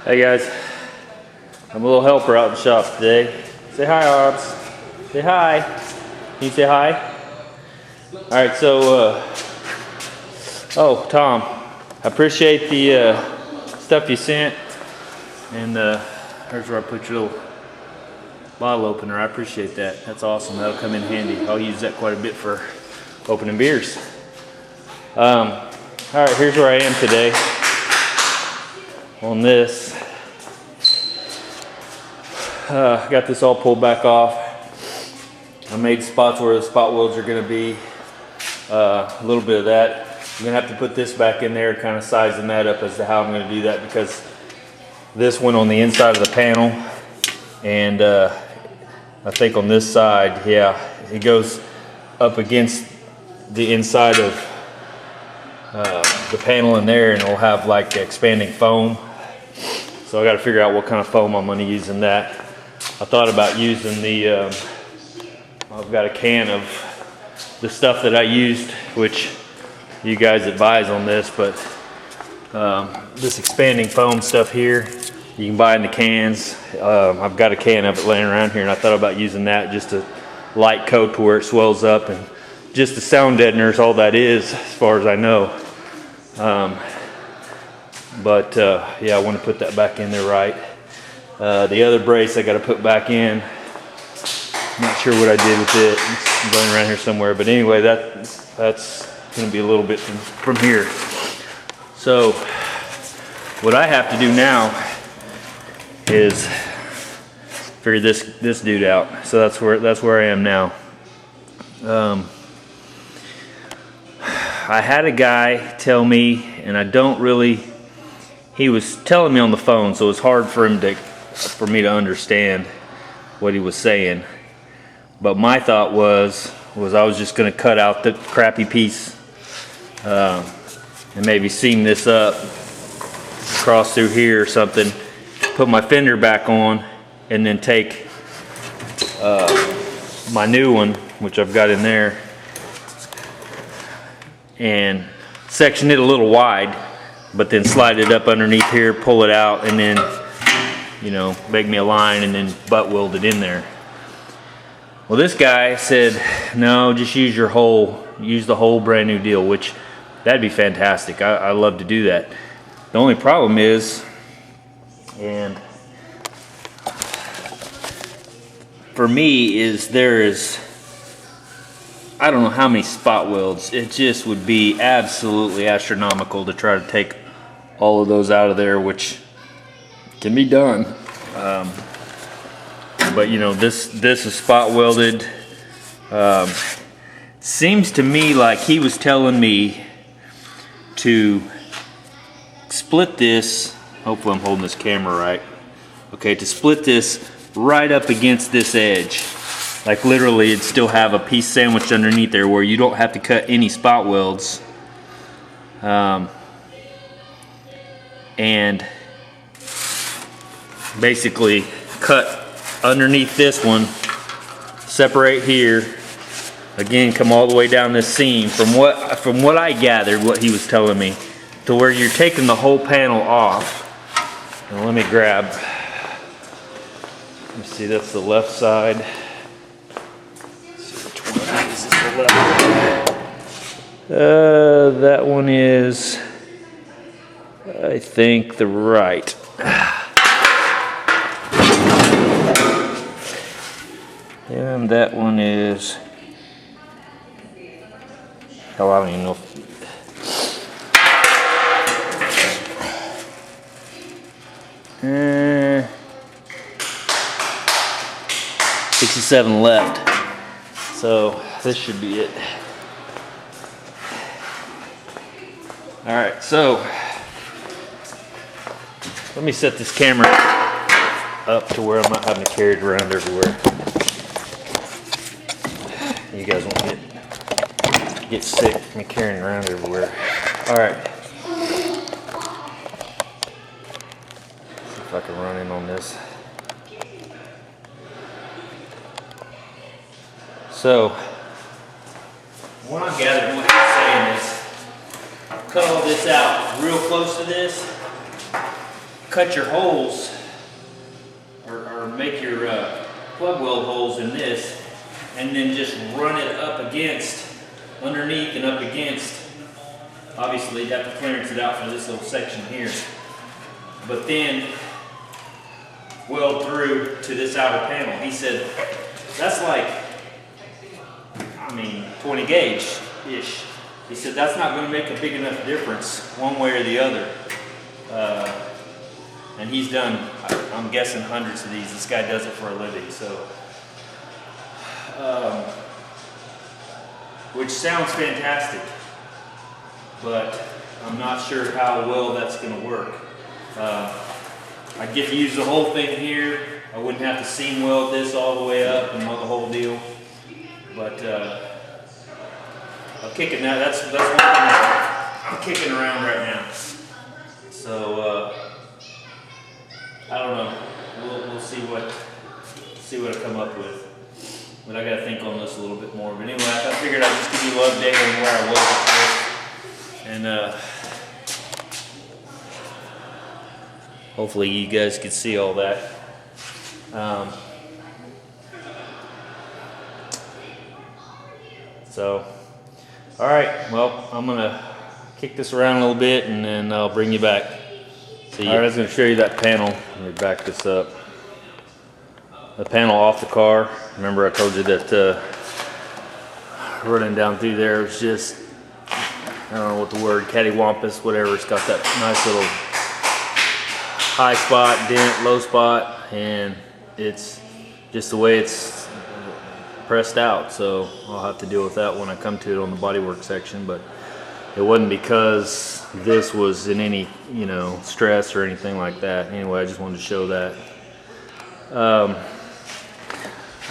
Hey guys, I'm a little helper out in the shop today. Say hi, Hobbs. Say hi. Can you say hi? All right, so, oh, Tom, I appreciate the stuff you sent. And there's where I put your little bottle opener. I appreciate that. That's awesome. That'll come in handy. I'll use that quite a bit for opening beers. All right, here's where I am today on this. Got this all pulled back off. I made spots where the spot welds are going to be. A little bit of that. I'm going to have to put this back in there, kind of sizing that up as to how I'm going to do that, because this went on the inside of the panel, and I think on this side, yeah, it goes up against the inside of the panel in there, and it'll have like expanding foam. So I got to figure out what kind of foam I'm going to use in that. I thought about using the, I've got a can of the stuff that I used, which you guys advise on this, but this expanding foam stuff here, you can buy in the cans. I've got a can of it laying around here, and I thought about using that just to light coat to where it swells up, and just the sound deadener is all that is, as far as I know. Yeah, I want to put that back in there right. The other brace I got to put back in. I'm not sure what I did with it. It's going around here somewhere, but anyway, that's going to be a little bit from here. So what I have to do now is figure this dude out. So that's where I am now. I had a guy tell me, and I don't really. He was telling me on the phone, so it was hard for me to understand what he was saying. But my thought was I was just going to cut out the crappy piece and maybe seam this up across through here or something, put my fender back on, and then take my new one, which I've got in there, and section it a little wide, but then slide it up underneath here, pull it out, and then, you know, make me a line and then butt weld it in there. Well, this guy said, no, just use the whole brand new deal, which that'd be fantastic. I love to do that. The only problem is, and for me, I don't know how many spot welds. It just would be absolutely astronomical to try to take all of those out of there, which can be done. But you know, this is spot welded. Seems to me like he was telling me to split this. Hopefully I'm holding this camera right. Okay, to split this right up against this edge. Like literally it'd still have a piece sandwiched underneath there where you don't have to cut any spot welds. And basically cut underneath this one, separate here, again come all the way down this seam, from what I gathered, what he was telling me, to where you're taking the whole panel off. Now let me grab, let me see, that's the left side. Is this the left one? That one is, I think, the right. And that one is, oh, I don't even know. 67 left. So this should be it. All right, so let me set this camera up to where I'm not having to carry it around everywhere. You guys won't get sick from me carrying around everywhere. All right. See if I can run in on this. So, what I'm gathering what he's saying is, cut all this out real close to this, cut your holes or make your plug weld holes in this, and then just run it up against, underneath and up against. Obviously you'd have to clearance it out for this little section here, but then weld through to this outer panel. He said that's like, I mean, 20 gauge-ish. He said that's not going to make a big enough difference one way or the other. And he's done, I'm guessing, hundreds of these. This guy does it for a living, so. Which sounds fantastic, but I'm not sure how well that's going to work. I get to use the whole thing here. I wouldn't have to seam weld this all the way up and the whole deal. But I'm kicking that. That's one thing I'm kicking around right now. So I don't know. We'll see what I come up with. But I got to think on this a little bit more. But anyway, I figured I'd just give you a little update on where I was with this. And hopefully you guys can see all that. So, all right. Well, I'm gonna kick this around a little bit, and then I'll bring you back. See you. All right, I was gonna show you that panel. Let me back this up. The panel off the car. Remember I told you that running down through there was just, I don't know what the word, cattywampus, whatever. It's got that nice little high spot, dent, low spot, and it's just the way it's pressed out. So I'll have to deal with that when I come to it on the bodywork section. But it wasn't because this was in any, you know, stress or anything like that. Anyway, I just wanted to show that.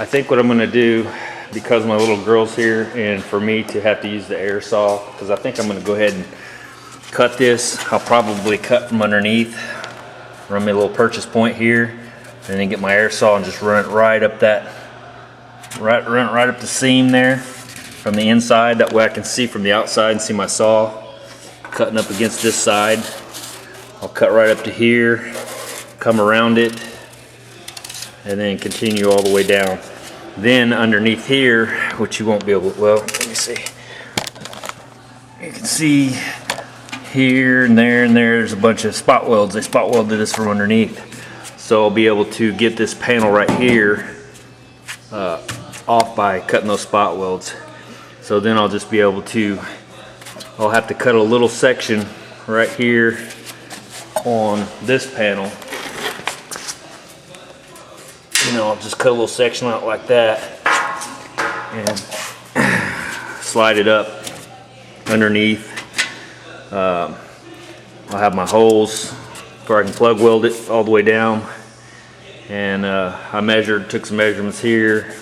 I think what I'm going to do, because my little girl's here, and for me to have to use the air saw, because I think I'm going to go ahead and cut this. I'll probably cut from underneath, run me a little purchase point here, and then get my air saw and just run it right up that, run it right up the seam there from the inside. That way I can see from the outside and see my saw cutting up against this side. I'll cut right up to here, come around it, and then continue all the way down. Then underneath here, which you won't be able to, well, let me see. You can see here and there's a bunch of spot welds. They spot welded this from underneath. So I'll be able to get this panel right here off by cutting those spot welds. So then I'll just be able to, I'll have to cut a little section right here on this panel. You know, I'll just cut a little section out like that and slide it up underneath. I'll have my holes where I can plug weld it all the way down. And I took some measurements here,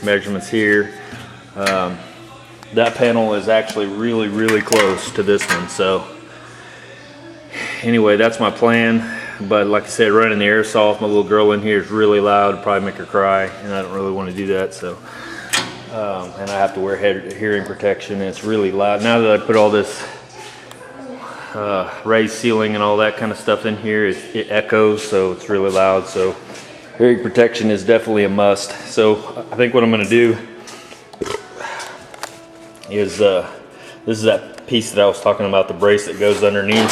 that panel is actually really, really close to this one. So anyway, that's my plan. But like I said, running the air saw with my little girl in here is really loud. It'll probably make her cry, and I don't really want to do that. So, and I have to wear hearing protection, and it's really loud. Now that I put all this raised ceiling and all that kind of stuff in here, it echoes, so it's really loud. So hearing protection is definitely a must. So I think what I'm going to do is, this is that piece that I was talking about, the brace that goes underneath.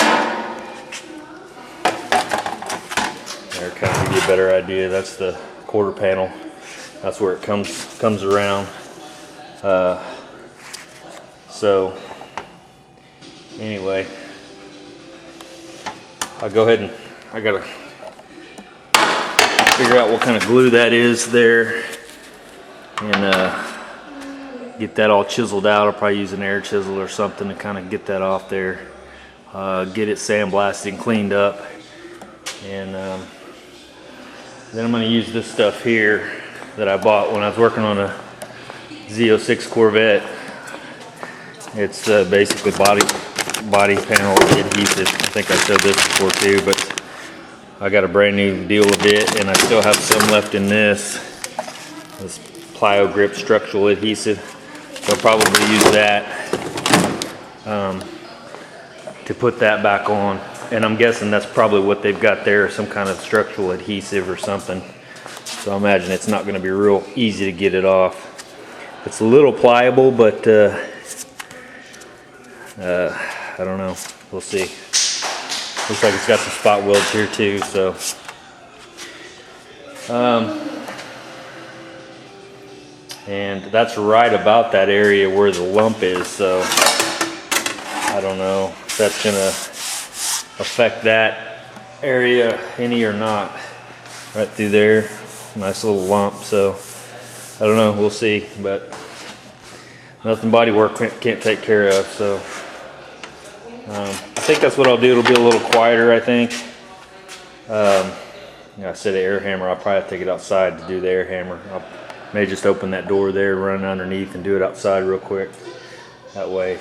Kind of give you a better idea. That's the quarter panel. That's where it comes around. So anyway, I'll go ahead and I gotta figure out what kind of glue that is there, and get that all chiseled out. I'll probably use an air chisel or something to kind of get that off there. Get it sandblasted and cleaned up, and then I'm going to use this stuff here that I bought when I was working on a Z06 Corvette. It's basically body panel adhesive. I think I showed this before too, but I got a brand new deal of it, and I still have some left in this Plyo Grip structural adhesive. So I'll probably use that. to put that back on. And I'm guessing that's probably what they've got there, some kind of structural adhesive or something. So I imagine it's not going to be real easy to get it off. It's a little pliable, but I don't know. We'll see. Looks like it's got some spot welds here too. So, and that's right about that area where the lump is. So I don't know if that's gonna affect that area any or not. Right through there, nice little lump. So I don't know. We'll see. But nothing body work can't take care of. So. I think that's what I'll do. It'll be a little quieter, I think. I said the air hammer. I'll probably have to take it outside to do the air hammer. I may just open that door there, run underneath, and do it outside real quick. That way,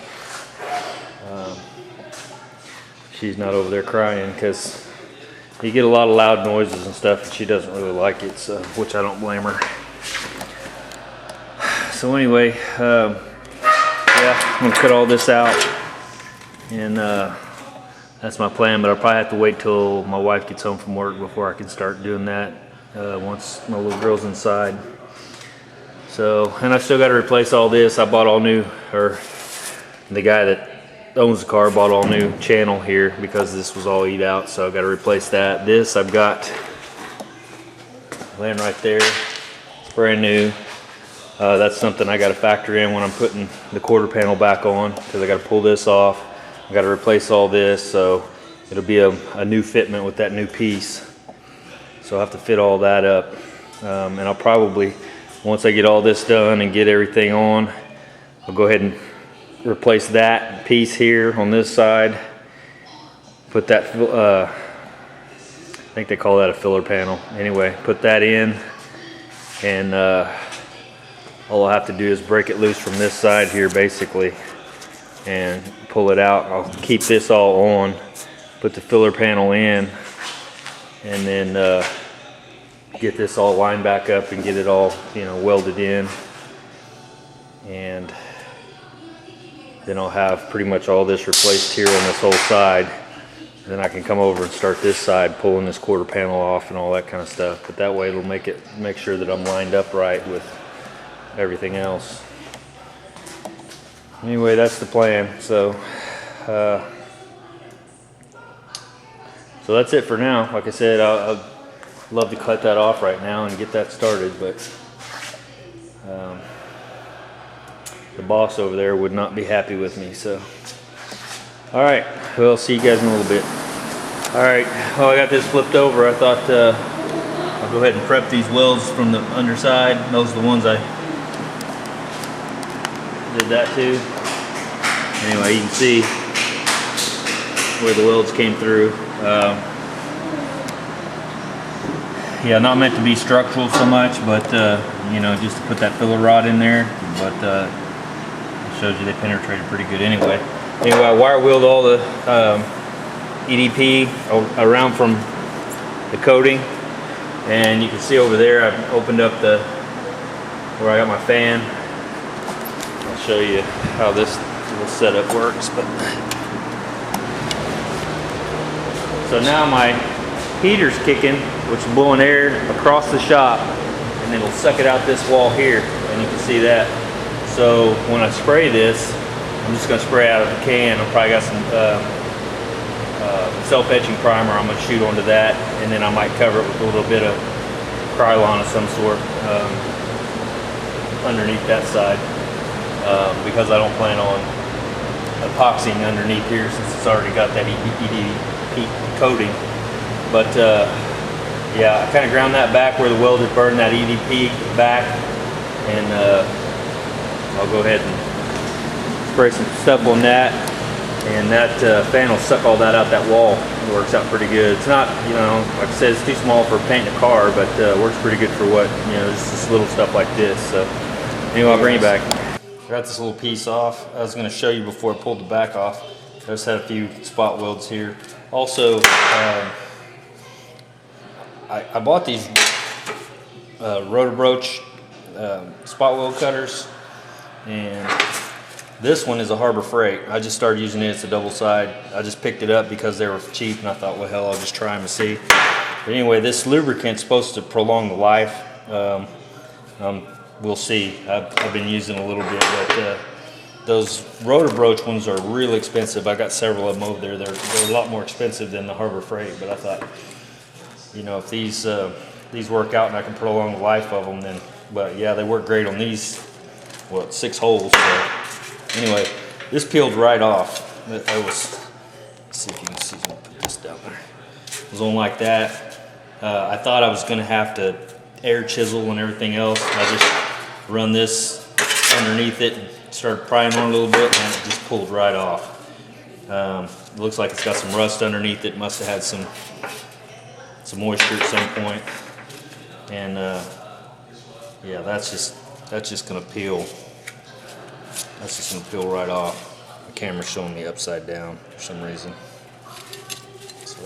she's not over there crying, because you get a lot of loud noises and stuff, and she doesn't really like it. So, which I don't blame her. So anyway, yeah, I'm gonna cut all this out. And that's my plan, but I'll probably have to wait till my wife gets home from work before I can start doing that once my little girl's inside. So, and I still got to replace all this. I bought all new, or the guy that owns the car bought all new channel here because this was all eat out, so I've got to replace that. This I've got laying right there. It's brand new. That's something I got to factor in when I'm putting the quarter panel back on, because I got to pull this off. I got to replace all this, so it'll be a new fitment with that new piece. So I'll have to fit all that up. And I'll probably, once I get all this done and get everything on, I'll go ahead and replace that piece here on this side. Put that, I think they call that a filler panel. Anyway, put that in, and all I'll have to do is break it loose from this side here, basically, and pull it out. I'll keep this all on, put the filler panel in, and then get this all lined back up and get it all, you know, welded in. And then I'll have pretty much all this replaced here on this whole side. And then I can come over and start this side, pulling this quarter panel off and all that kind of stuff. But that way it'll make sure that I'm lined up right with everything else. Anyway, that's the plan. So that's it for now. Like I said, I'd love to cut that off right now and get that started, but the boss over there would not be happy with me. So, all right, well, see you guys in a little bit. All right, well, I got this flipped over. I thought I'll go ahead and prep these welds from the underside. Those are the ones I did that to. Anyway, you can see where the welds came through. Yeah, not meant to be structural so much, but you know, just to put that filler rod in there. But it shows you they penetrated pretty good anyway. Anyway, I wire wheeled all the EDP around from the coating, and you can see over there I've opened up where I got my fan. I'll show you how this little setup works. But so now my heater's kicking, which is blowing air across the shop, and it'll suck it out this wall here, and you can see that. So when I spray this, I'm just going to spray out of the can. I've probably got some self-etching primer. I'm going to shoot onto that, and then I might cover it with a little bit of Krylon of some sort underneath that side, because I don't plan on epoxying underneath here since it's already got that EDP coating. But yeah, I kind of ground that back where the weld had burned that EDP back, and I'll go ahead and spray some stuff on that, and that fan will suck all that out that wall. It works out pretty good. It's not, you know, like I said, it's too small for painting a car, but works pretty good for what, you know, just little stuff like this. So anyway, I'll bring you back. I got this little piece off. I was going to show you before I pulled the back off. I just had a few spot welds here. Also, I bought these Rotor Broach spot weld cutters, and This one is a Harbor Freight. I just started using it. It's a double side. I just picked it up because they were cheap, and I thought, well, hell, I'll just try them and see. But anyway, this lubricant's supposed to prolong the life. We'll see. I've been using a little bit, but those rotor broach ones are really expensive. I got several of them over there. They're a lot more expensive than the Harbor Freight, but I thought, you know, if these work out and I can prolong the life of them, then, but yeah, they work great on these, well, 6 holes. So anyway, this peeled right off. It was, let's see if you can see, I'll put this down there. It was on like that. I thought I was gonna have to air chisel and everything else. I just run this underneath it and started prying on a little bit, and it just pulled right off. It looks like it's got some rust underneath it. Must have had some moisture at some point. And yeah, that's just gonna peel. That's just gonna peel right off. The camera's showing me upside down for some reason. So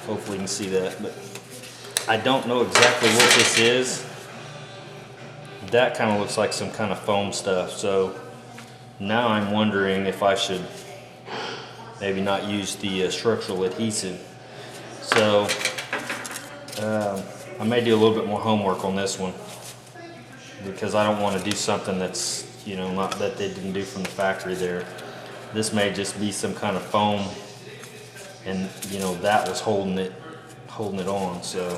hopefully you can see that, but I don't know exactly what this is. That kind of looks like some kind of foam stuff. So now I'm wondering if I should maybe not use the structural adhesive. So I may do a little bit more homework on this one, because I don't want to do something that's, you know, not that they didn't do from the factory there. This may just be some kind of foam, and you know, that was holding it on. So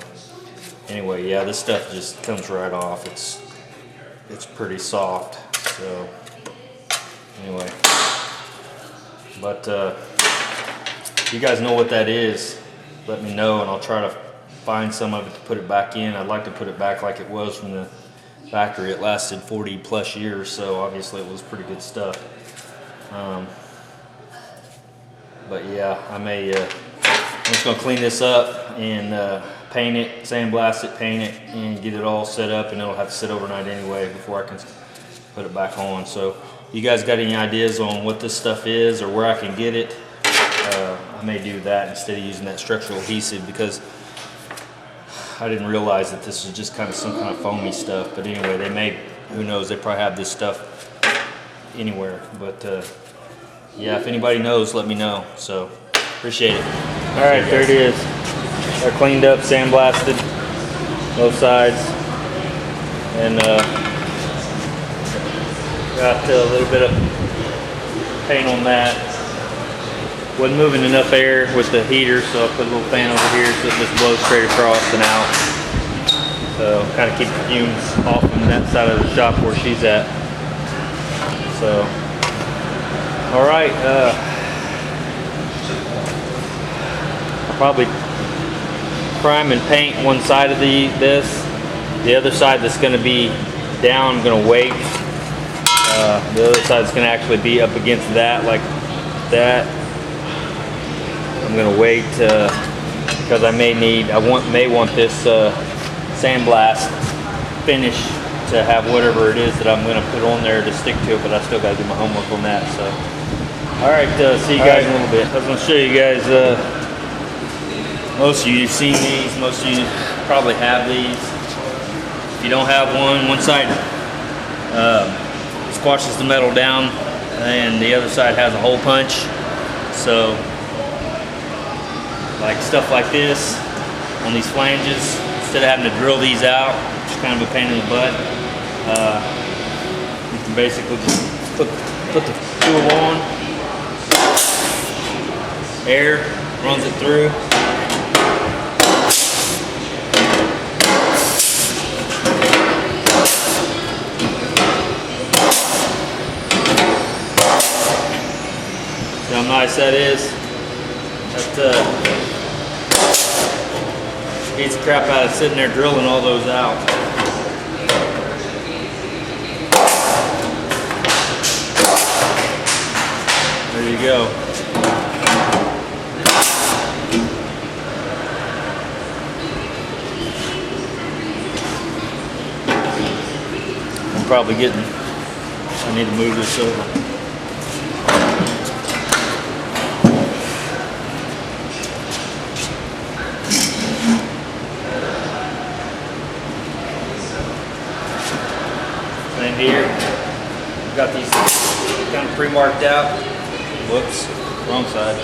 anyway, yeah, this stuff just comes right off. It's pretty soft. So anyway, but if you guys know what that is, let me know, and I'll try to find some of it to put it back in. I'd like to put it back like it was from the factory. It lasted 40 plus years, so obviously it was pretty good stuff. But yeah, I'm just gonna clean this up and paint it, sandblast it, paint it, and get it all set up, and it'll have to sit overnight anyway before I can put it back on. So you guys got any ideas on what this stuff is or where I can get it? I may do that instead of using that structural adhesive, because I didn't realize that this was just kind of some kind of foamy stuff. But anyway, they may, who knows, they probably have this stuff anywhere. But yeah, if anybody knows, let me know. So appreciate it. All right, there it is. They're cleaned up, sandblasted, both sides, and got a little bit of paint on that. Wasn't moving enough air with the heater, so I put a little fan over here so it just blows straight across and out. So kind of keep the fumes off from that side of the shop where she's at. So, all right, I'll probably prime and paint one side of this. The other side that's going to be down, I'm going to wait. The other side's going to actually be up against that, like that. I'm gonna wait because I may want this sandblast finish to have whatever it is that I'm gonna put on there to stick to it, but I still gotta do my homework on that. So, all right, see you guys in a little bit. I was gonna show you guys. Most of you have seen these. Most of you probably have these. If you don't have one side squashes the metal down, and the other side has a hole punch. So, like stuff like this on these flanges, instead of having to drill these out, it's kind of a pain in the butt. You can basically just put the tool on, air runs it through. See how nice that is? That beats the crap out of sitting there drilling all those out. There you go. I'm probably I need to move this over. Here, got these marked out. Whoops, wrong side.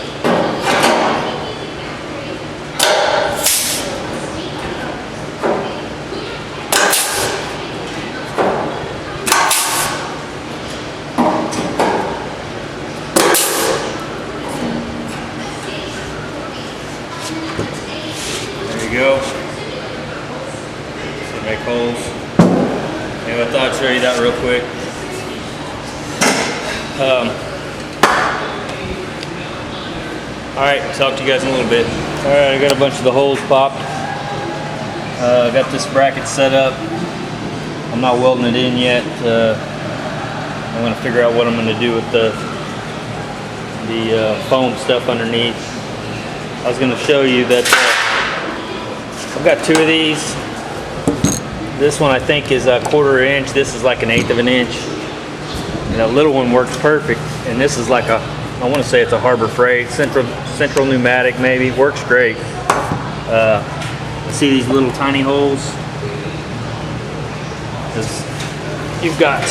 There you go. So make holes. And I thought I'd show you that real quick. Alright, talk to you guys in a little bit. Alright, I got a bunch of the holes popped. Got this bracket set up. I'm not welding it in yet. I'm going to figure out what I'm going to do with the foam stuff underneath. I was going to show you that I've got two of these. This one I think is a 1/4 inch. This is like an 1/8 of an inch. And that little one works perfect. And this is like a, I want to say it's a Harbor Freight, Central Pneumatic maybe. Works great. See these little tiny holes? You've got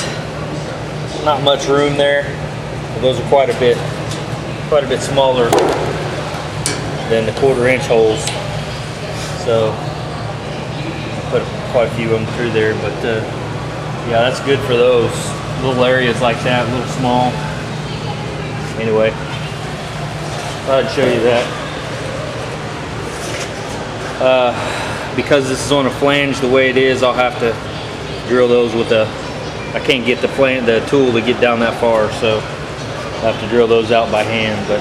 not much room there. Those are quite a bit smaller than the 1/4 inch holes. So I put quite a few of them through there, but yeah, that's good for those little areas like that, a little small. Anyway, I'd show you that. Because this is on a flange the way it is, I'll have to drill those with a, I can't get the tool to get down that far, so I have to drill those out by hand. But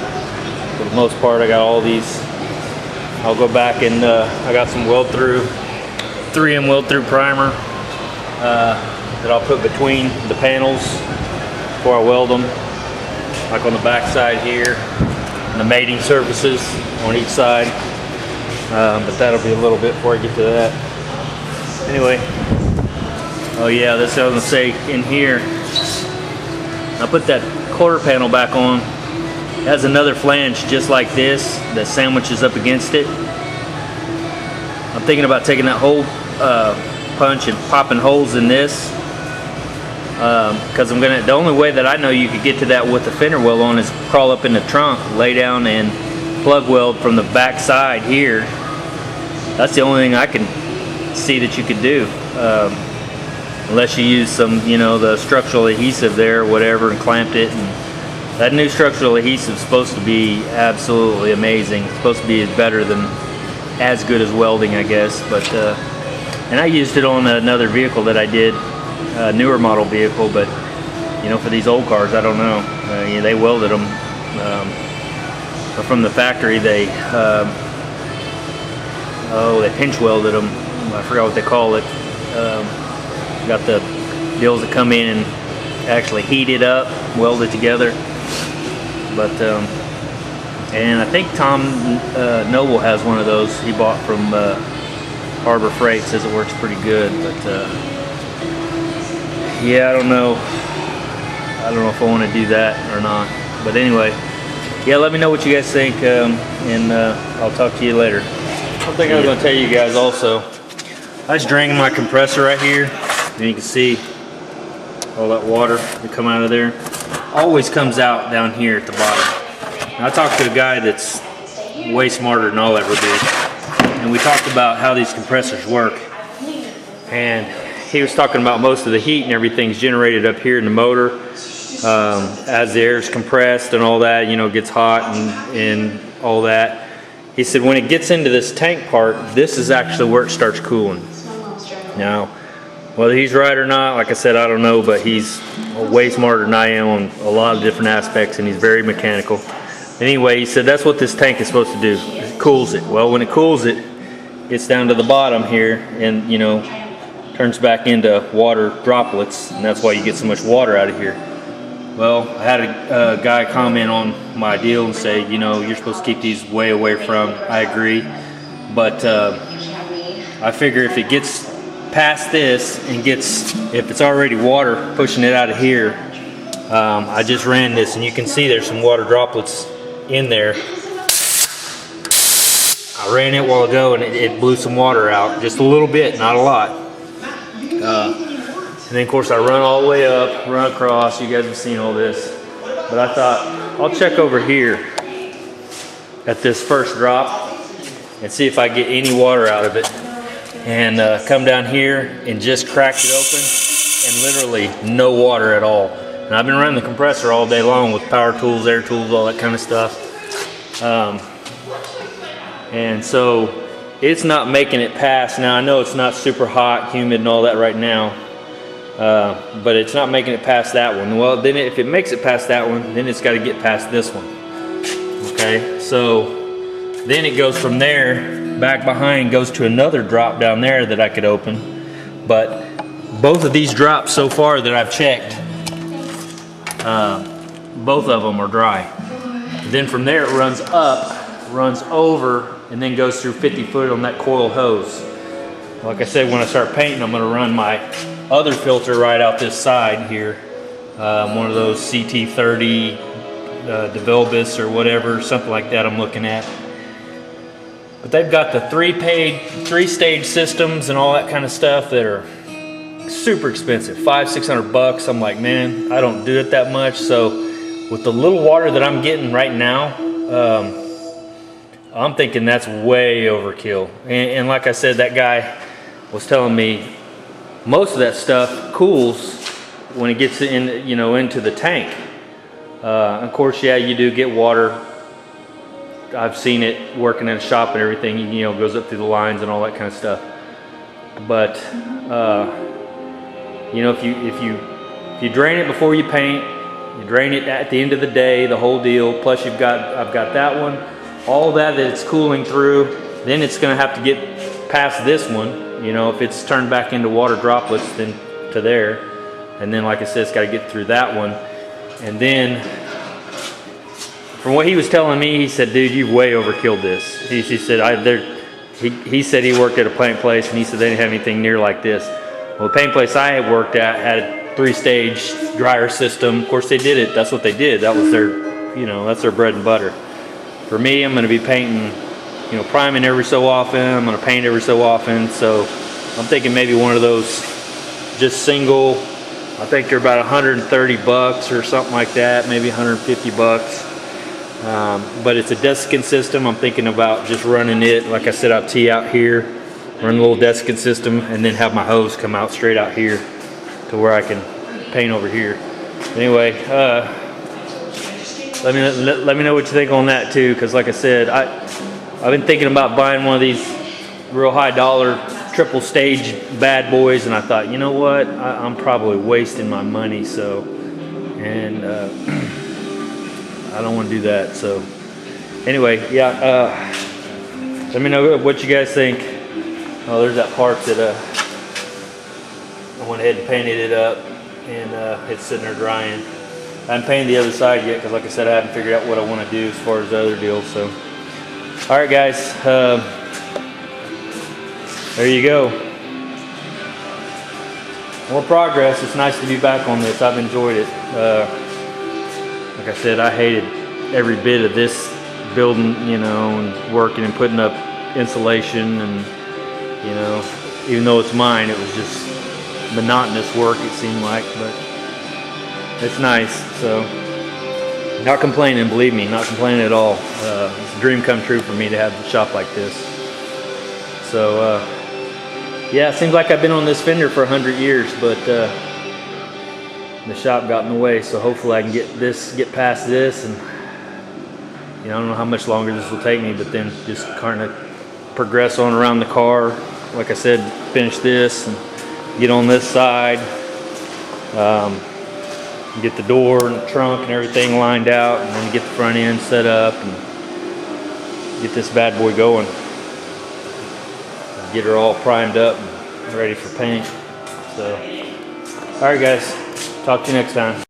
for the most part, I got all these. I'll go back and I got some weld through, 3M weld through primer that I'll put between the panels before I weld them, like on the back side here, and the mating surfaces on each side. But that'll be a little bit before I get to that. Anyway, oh yeah, this I was gonna say in here. I put that quarter panel back on. It has another flange just like this that sandwiches up against it. I'm thinking about taking that hole punch and popping holes in this because the only way that I know you could get to that with the fender weld on is crawl up in the trunk, lay down and plug weld from the back side here. That's the only thing I can see that you could do, unless you use some, you know, the structural adhesive there or whatever and clamped it. And that new structural adhesive is supposed to be absolutely amazing. It's supposed to be better than, as good as welding, I guess. But and I used it on another vehicle that I did, a newer model vehicle, but you know, for these old cars, I don't know. You know, they welded them, but from the factory they they pinch welded them. I forgot what they call it. Got the deals that come in and actually heat it up, weld it together. But and I think Tom Noble has one of those he bought from Harbor Freight. Says it works pretty good, but yeah, I don't know if I want to do that or not. But anyway, yeah, let me know what you guys think, and I'll talk to you later. One thing I was going to tell you guys also, I was draining my compressor right here, and you can see all that water that come out of there. Always comes out down here at the bottom. Now, I talked to a guy that's way smarter than I'll ever be, and we talked about how these compressors work, and he was talking about most of the heat and everything's generated up here in the motor as the air is compressed and all that, you know, it gets hot and all that. He said when it gets into this tank part, this is actually where it starts cooling. Now, whether he's right or not, like I said, I don't know, but he's way smarter than I am on a lot of different aspects, and he's very mechanical. Anyway, he said that's what this tank is supposed to do. It cools it. Well, when it cools it, it's down to the bottom here, and you know, turns back into water droplets, and that's why you get so much water out of here. Well, I had a guy comment on my deal and say, you know, you're supposed to keep these way away from. I agree, but I figure if it gets past this and if it's already water pushing it out of here, I just ran this and you can see there's some water droplets in there. I ran it a while ago and it blew some water out, just a little bit, not a lot. And then of course I run all the way up, run across, you guys have seen all this. but I thought I'll check over here at this first drop and see if I get any water out of it. And come down here and just cracked it open, and literally no water at all. And I've been running the compressor all day long with power tools, air tools, all that kind of stuff. And so it's not making it past. Now I know it's not super hot, humid and all that right now, but it's not making it past that one. Well, then if it makes it past that one, then it's got to get past this one. Okay, so then it goes from there, back behind, goes to another drop down there that I could open. But both of these drops so far that I've checked, both of them are dry. Then from there it runs up, runs over, and then goes through 50 foot on that coil hose. Like I said, when I start painting, I'm gonna run my other filter right out this side here. One of those CT30 DeVilbiss or whatever, something like that I'm looking at. But they've got the three-stage systems and all that kind of stuff that are super expensive, $500-600. I'm like, man, I don't do it that much. So with the little water that I'm getting right now, I'm thinking that's way overkill. And like I said, that guy was telling me most of that stuff cools when it gets in, you know, into the tank. Of course, yeah, you do get water. I've seen it working in a shop and everything, you know, goes up through the lines and all that kind of stuff. But you know, if you drain it before you paint, you drain it at the end of the day, the whole deal. Plus I've got that one, all that it's cooling through. Then it's going to have to get past this one. You know, if it's turned back into water droplets, then to there. And then, like I said, it's got to get through that one. And then, from what he was telling me, he said, dude, you've way overkilled this. He said, he said he worked at a paint place, and he said they didn't have anything near like this. Well, the paint place I had worked at had a 3-stage dryer system. Of course, they did it. That's what they did. That was their, you know, that's their bread and butter. For me, I'm going to be painting, you know, priming every so often. I'm going to paint every so often. So I'm thinking maybe one of those just single. I think they're about $130 or something like that, maybe $150. But it's a desiccant system. I'm thinking about just running it, like I said, I'll tee out here, run a little desiccant system, and then have my hose come out straight out here to where I can paint over here. Anyway, let me know what you think on that too, because like I said, I've been thinking about buying one of these real high dollar triple stage bad boys, and I thought, you know what, I'm probably wasting my money, so, and I don't want to do that. So anyway, yeah, let me know what you guys think. Oh, there's that part that I went ahead and painted it up, and it's sitting there drying. I haven't painted the other side yet because, like I said, I haven't figured out what I want to do as far as the other deal. So all right, guys, there you go. More progress. It's nice to be back on this. I've enjoyed it. Like I said, I hated every bit of this building, you know, and working and putting up insulation, and, you know, even though it's mine, it was just monotonous work, it seemed like, but it's nice. So not complaining, believe me, not complaining at all. It's a dream come true for me to have a shop like this. So yeah, it seems like I've been on this fender for 100 years, but the shop got in the way. So hopefully I can get past this, and, you know, I don't know how much longer this will take me, but then just kind of progress on around the car. Like I said, finish this and get on this side, get the door and the trunk and everything lined out, and then get the front end set up and get this bad boy going. Get her all primed up and ready for paint. So, all right, guys, talk to you next time.